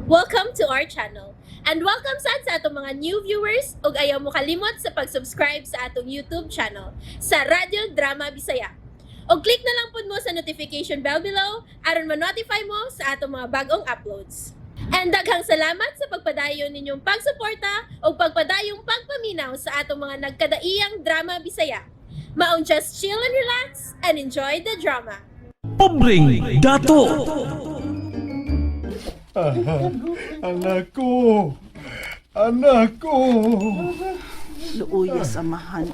Welcome to our channel. And welcome sa atong mga new viewers ug ayaw mo kalimot sa pag-subscribe sa atong YouTube channel sa Radio Drama Bisaya. O click na lang pud mo sa notification bell below aron ma-notify mo sa atong mga bagong uploads. And daghang salamat sa pagpadayon ninyong pagsuporta o pagpadayong pagpaminaw sa atong mga nagkadaiyang Drama Bisaya. Maong just chill and relax and enjoy the drama. Pobreng dato. Anak ko! Anak ko! Luoy na samahan.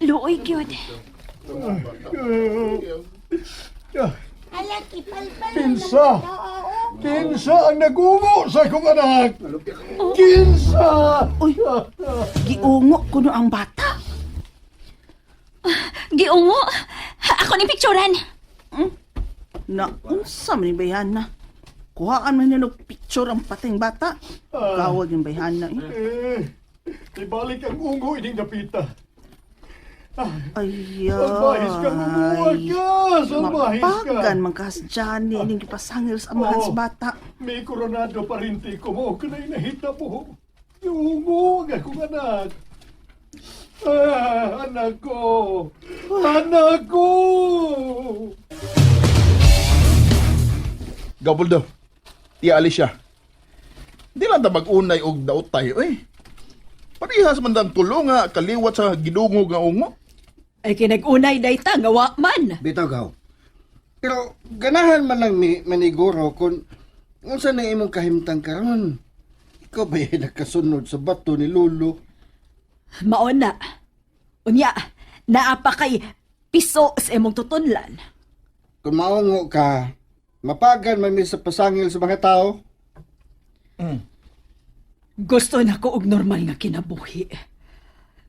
Luoy, gyud. Kinsa! Kinsa ang nagungo sa akong anak! Kinsa! Uy, giungo kuno ang bata. Giungo? Ako ni picturean. Na, unsa man ni bayana? Kuhaan man nila picture ang pating bata. Gawag yung bayana. Ibalik ang ungo ining napita. Ay, Salbahis ka, lumuwag ka! Salbahis ka! mapagan man kas dyan ni ining ipasangil sa amahan sa bata. May koronado pa rin ko mo. Kanay nahita mo. Yung ang akong anak. Anak ko! Anak ko! Gabol daw. Tia Alicia. Di lang ta mag-unay og daot tayo eh. Parihas man dang tulo nga kaliwat sa gidungog nga ungo. Ay kinag-unay dayta nga wa man. Bitaw gaw. Pero ganahan man lang maniguro kung unsa na imong kahimtang karon. Ikaw ba yung nakasunod sa bato ni Lolo? Maon na. Unya, naapa kay piso sa imong tutunlan. Kung maungo ka, mapagan man mi sa pasangil sa mga tao. Gusto na ko og normal nga kinabuhi.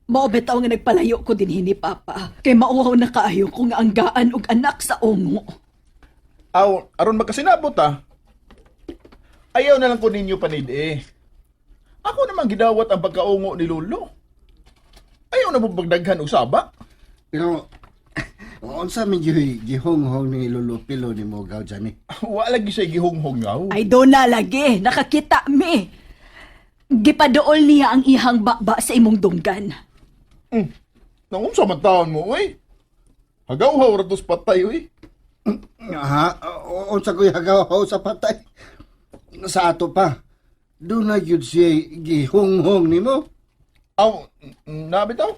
Mao bitaw nga nagpalayo ko din ni Papa. Kay mauhaw na kaayo ko nga anggaan og anak sa ungo. Aw, aron magkasinabot ah. Ayaw na lang ko ninyo panid eh. Ako naman gidawat ang pagkaungo ni Lolo. Ayaw na mo pagdaghan og saba. Pero unsa man gihonghong ni Lolo Pilo ni mo gaw dyan eh. Wa lagi siya gihunghong ngaw. Ay do na lagi, nakakita mi. Gipadool niya ang ihang baba sa imong dunggan. Nangunsa man taon mo, uy. Hagaw-haw ratos patay, uy. Ha? Unsa ko hagaw sa patay? Sa ato pa. Doon na yun siya gihonghong ni mo. Aw, nabitaw?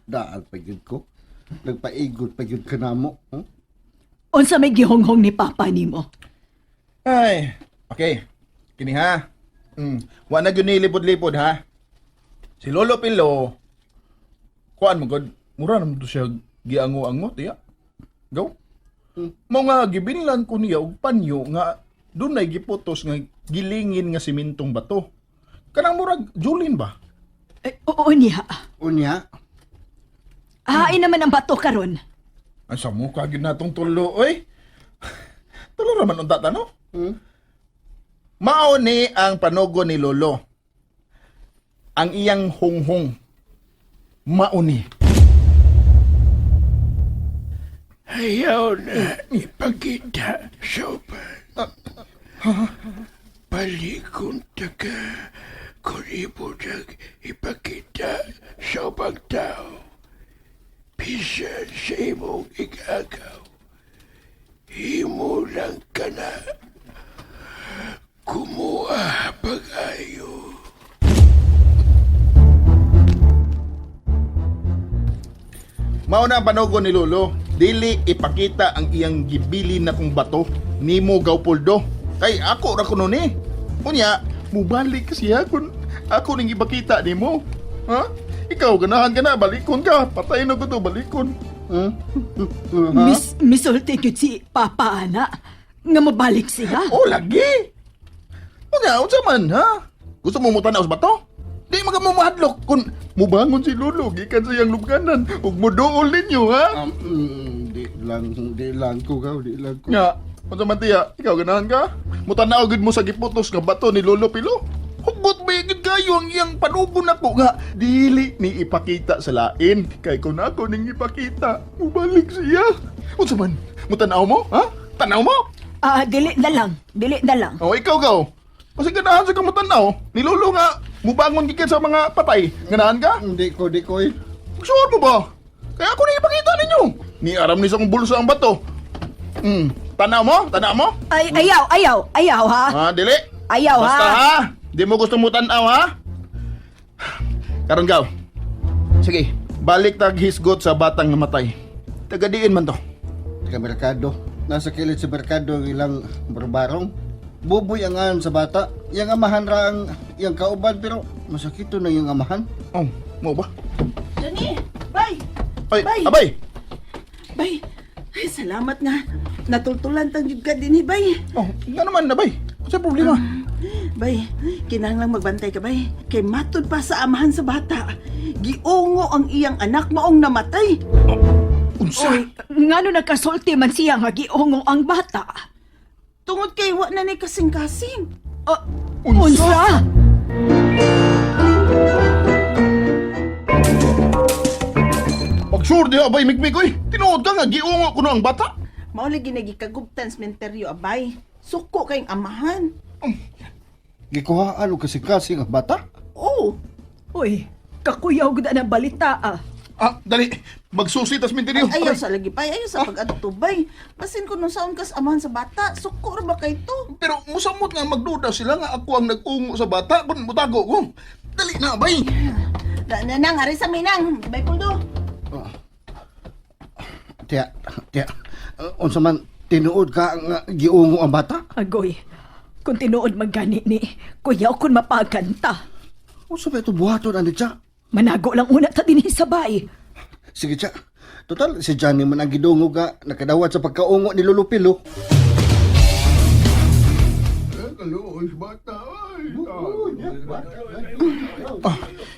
Daal pa yun ko. Nagpaigot pa yun ka na mo. Huh? Unsa may gihonghong ni Papa nimo? Ay, okay. Kini ha. Wa na gyud ni lipod-lipod ha. Si Lolo Pilo, kuan mo god, mura naman to siya giango-ango tiya. Go. Mga gibinlan ko niya og panyo nga dunay giputos nga gilingin nga simintong bato. Kanang murag Julin ba? Oo niya. Unya? Hain naman ang bato karon. Ang sa mukha gyud natong tulo, oy. Tulo raman unta tano. Mao ni ang panugo ni Lolo. Ang iyang honghong. Mao ni. Ayaw na ipakita, Sopan. Palikon taga, kuribod ang ipakita sa pagtao. Bisan sa imong igagaw, imo lang ka na kumuha pag-ayo. Mao na ang panugo ni Lolo. Dili ipakita ang iyang gibili na kong bato nimo Gawpoldo. Kay ako ra kuno ni. Unya, mubalik siya kung ako ning ipakita nimo. Ha? Ikaw ganahan ka na, balikon ka. Patayin na ko to, balikon. Misulti gyud si Papa ana nga mabalik siya. Oh, lagi. Unya, unsa man, ha? Gusto mo mutanaw sa bato? Di magamumahadlok kung mubangon si Lolo, gikan sa iyang lubganan, ug muduol ninyo, ha? Di lang ko gaw, di lang ko. Nga, unsa man tiya, ikaw ganahan ka? Mutanaw gid mo sa giputos nga bato ni Lolo Pilo. Hugot ba gid kayo ang iyang panugo nako nga dili ni ipakita sa lain. Kay kung ako ning ipakita, mubalik siya. Unsa man? Mutanaw mo, ha? Tanaw mo? Dili na lang. Dili na lang. Oh, ikaw. Kasi ganahan sa kamutanaw. Nilulo nga, mubangon gikan sa mga patay. Ganahan ka? Di ko, eh. Sure mo ba? Kaya ako na ipakita ninyo. Ni aram ni sa kong bulsa ang bato. Tanaw mo? Ay, ayaw ha. Dili. Ayaw Basta ha. ha. Di mo gusto mo tanaw ha? Karon gaw. Sige, balik tag hisgot sa batang namatay. Tagadiin man to. Sa merkado. Nasa kilid sa merkado ang ilang barbarong. Buboy ang ayon sa bata. Yang amahan ra ang yang kauban pero masakito na yung amahan. Oh, mo ba? Dani, bay! Ay, Bay. abay. Bay! Ay, salamat nga. Natultulan tang ka din bay. Oh, nga naman na bay. Sa problema. Bay, kinahanglang magbantay ka bay. Kay matud pa sa amahan sa bata. Giungo ang iyang anak maong namatay. Unsa? Oy, ngano nagkasulti man siya nga giungo ang bata? Tungod kay wa na ni kasing-kasing. Unsa? Pag-sure di abay mikmik oy. Tinuod ka nga giungo ko na ang bata. Mauli ginagikagubtan sa menteryo abay. Suko kayong amahan. Gikuhaan o kasing-kasing ang bata? Oh, Uy, kakuyaw gud na balita Dali. Magsusi tas mintinyo. ayaw sa lagi bay, ayaw sa pag-atubay. Basin ko nung saon kas amahan sa bata, suko ra ba kay to? Pero musamot nga magduda sila nga ako ang nag-ungo sa bata kung mutago ko. Dali na bay. Nang, ari sa minang, bay puldo. Tiya. Unsa man tinuod ka nga giungo ang bata? Agoy, kung tinuod magani ni, kuyaw kun mapagkanta. Unsa ba ito buhaton ani tiya? Manago lang una ta dinhi sa bay. Sige tiya. Total si Johnny man ang gidungog nga nakadawat sa pagkaungo ni Lolo Pilo.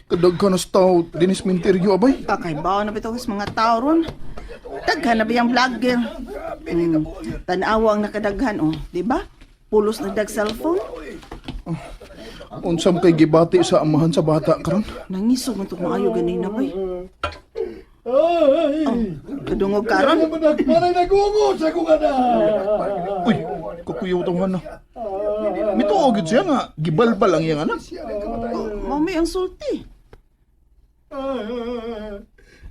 Kadag ka na sa tao, dinis minteryo abay. Kakaibaw na bitaw sa mga tao ron. Daghan na ba yung vlogger? Tanawa ang nakadaghan, oh. Di ba? Pulos nagdag cellphone. Unsam kay gibati sa amahan sa bata karon. Nangisog man itong maayo ganina, bay. Oh, kadungog karon. Manay nagungo sa kong anak. Uy, kukuyaw tong na. Mituog yun siya nga, gibalbal ang iyang anak. Mami ang sulti.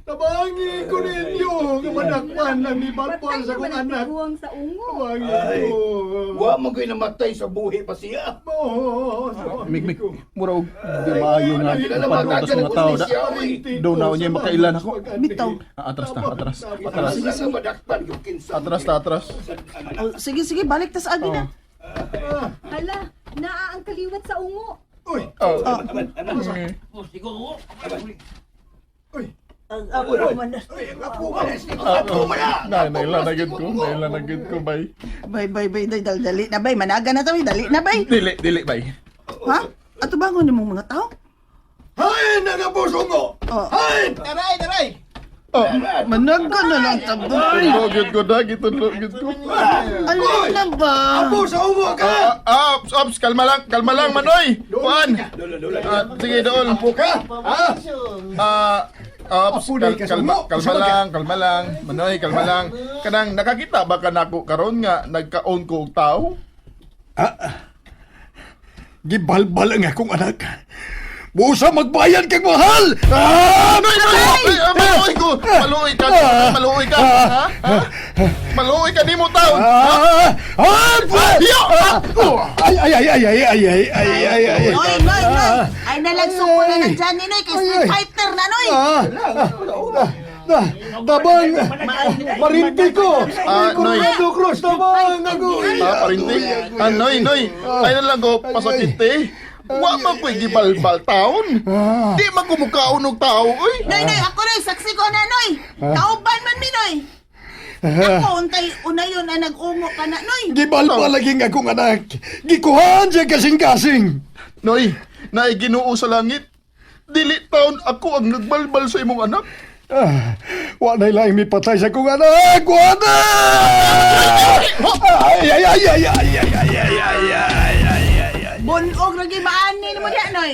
Tabangi ko ninyo, manakman lang ni Balbal sa kong anak. sa ungo. Tabangi ko. Wa mo ko'y namatay sa buhi pa siya. Mik, mura og di maayo nga padutas mga tao da. Daw na niya makailan ako. Bitaw. Atras. Atras. Oh, sige, balik tas agi na. Hala, naa ang kaliwat sa ungo. Nailanagid ko, bay. Bay, dali na, bay. Managa na to, dali na, bay. Dili, bay. Ha? Ato bangon ni mong mga tao? Hay, nagabusong ko! Oh, Hay! managa na lang tabay. Logid ko da, gitulogid ko. Alin na ba? Apo sa umo ka! Ops, kalma lang, Manoy. Juan. Sige, doon. Apo ka? Ha? Ops, Apunay ka sa umo. kalma lang. Manoy, kalma lang. Kanang nakakita ba ka nako karon nga nagkaon ko og tao? Gibalbal ang akong anak. Busa magbayad kang mahal! Maluoy ka! Ha? Maluoy ka, di mo taon! Ay! Noy! Ay nalagsuko na ng Johnny, Noy. Kay Street Fighter na, Noy. Tabang! Marinti ko! Noy. Cross, tabang! Agoy! Parinti? Noy. Ay na lang ko, pasakit eh. Wa man ko'y gibalbal taon. Di man kumukaon og tao, oy. Noy, ako, Noy. Saksi ko na, Noy. Kauban man mi, Noy. Ako, unayon na nag-ungo ka na, Noy. Gibalbal lagi nga akong anak. Gikuhan siya kasing-kasing. Noy, naay Ginoo sa langit. Dili taon ako ang nagbalbal sa imong anak. Wa na lang mi patay sa kong anak. Wa na! Bunog lagi maani mo diya, Noy.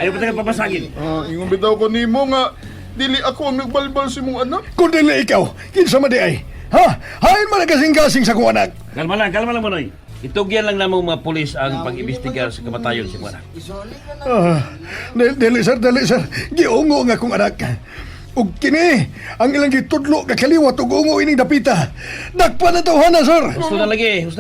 Ayaw pa tayo papasagin. Ingon bitaw ko nimo nga dili ako ang nagbalbal si mong anak. Kung dili ikaw, kinsa man di ay. Ha? Hain man ang kasing-kasing sa kong anak. Kalma lang Manoy. Itugyan lang namang mga pulis ang pag-imbestigar sa kamatayon si Mwana. Dili sir. Giungo nga kong anak. Ug kini, ang ilang gitudlo kakaliwat ug ungo ining dapita. Dakpa na tawhana, sir. Gusto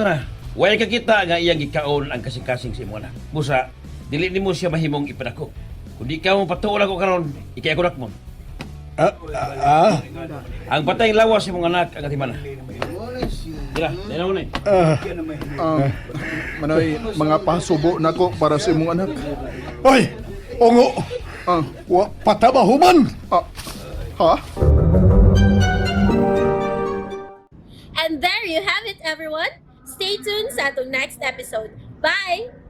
na. Way ka kita nga iyang gikaon ang kasing-kasing si Mwana. Busa, dili nimo siya mahimong ipadako. Kung di ka mo patuol ako karon, ikay ako nakmon. Ang patay lawas si mong anak ang atimana. Dila mo na Manoy, mga pasubo na ko para sa imong anak. Oy, ungo. Wa patabahuman. Ha? And there you have it, everyone. Stay tuned sa atong next episode. Bye!